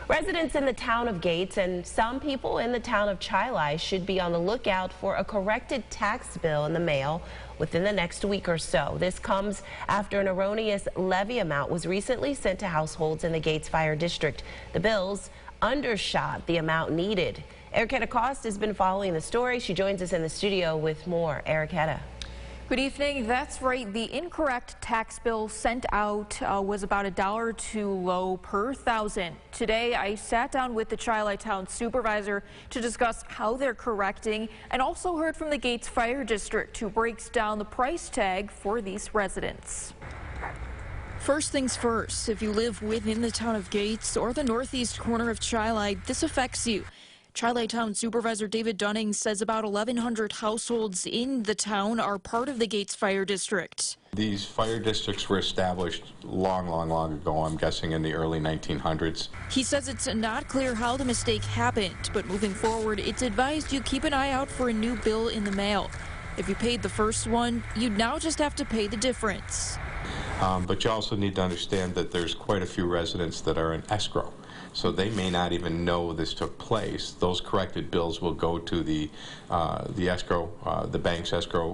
Residents in the town of Gates and some people in the town of Chili should be on the lookout for a corrected tax bill in the mail within the next week or so. This comes after an erroneous levy amount was recently sent to households in the Gates Fire District. The bills undershot the amount needed. Eriquetta Cost has been following the story. She joins us in the studio with more. Eriquetta. Good evening. That's right. The incorrect tax bill sent out was about $1 too low per thousand. Today, I sat down with the Chili Town supervisor to discuss how they're correcting, and also heard from the Gates Fire District, who breaks down the price tag for these residents. First things first, if you live within the town of Gates or the northeast corner of Chili, this affects you. Chili Town Supervisor David Dunning says about 1,100 households in the town are part of the Gates Fire District. These fire districts were established long ago, I'm guessing in the early 1900s. He says it's not clear how the mistake happened, but moving forward, it's advised you keep an eye out for a new bill in the mail. If you paid the first one, you'd now just have to pay the difference. But you also need to understand that there's quite a few residents that are in escrow. So they may not even know this took place. Those corrected bills will go to the escrow, the bank's escrow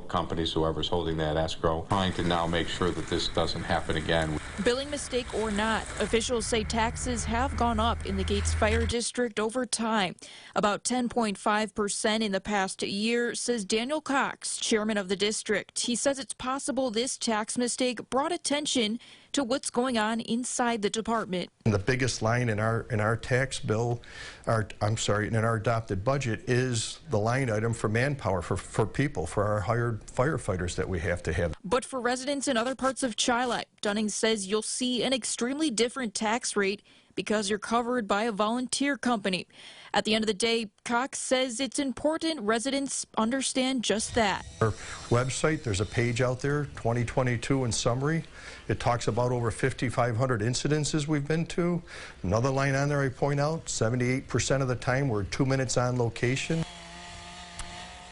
companies, whoever's holding that escrow, trying to now make sure that this doesn't happen again. Billing mistake or not, officials say taxes have gone up in the Gates Fire District over time. About 10.5% in the past year, says Daniel Cox, chairman of the district. He says it's possible this tax mistake brought attention to what's going on inside the department. And the biggest line in our tax bill, in our adopted budget, is the line item for manpower, for people, for our hired firefighters that we have to have. But for residents in other parts of Chili, Dunning says you'll see an extremely different tax rate because you're covered by a volunteer company. At the end of the day, Cox says it's important residents understand just that. Our website, there's a page out there, 2022 in summary. It talks about over 5,500 incidences we've been to. Another line on there I point out, 78% of the time we're 2 minutes on location.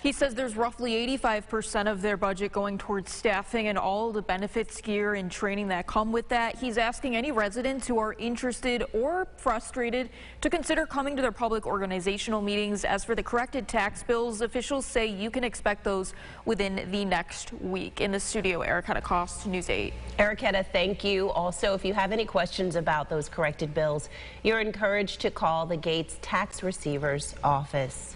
He says there's roughly 85% of their budget going towards staffing and all the benefits, gear, and training that come with that. He's asking any residents who are interested or frustrated to consider coming to their public organizational meetings. As for the corrected tax bills, officials say you can expect those within the next week. In the studio, Eriquetta Cost, News 8. Eriquetta, thank you. Also, if you have any questions about those corrected bills, you're encouraged to call the Gates Tax Receiver's Office.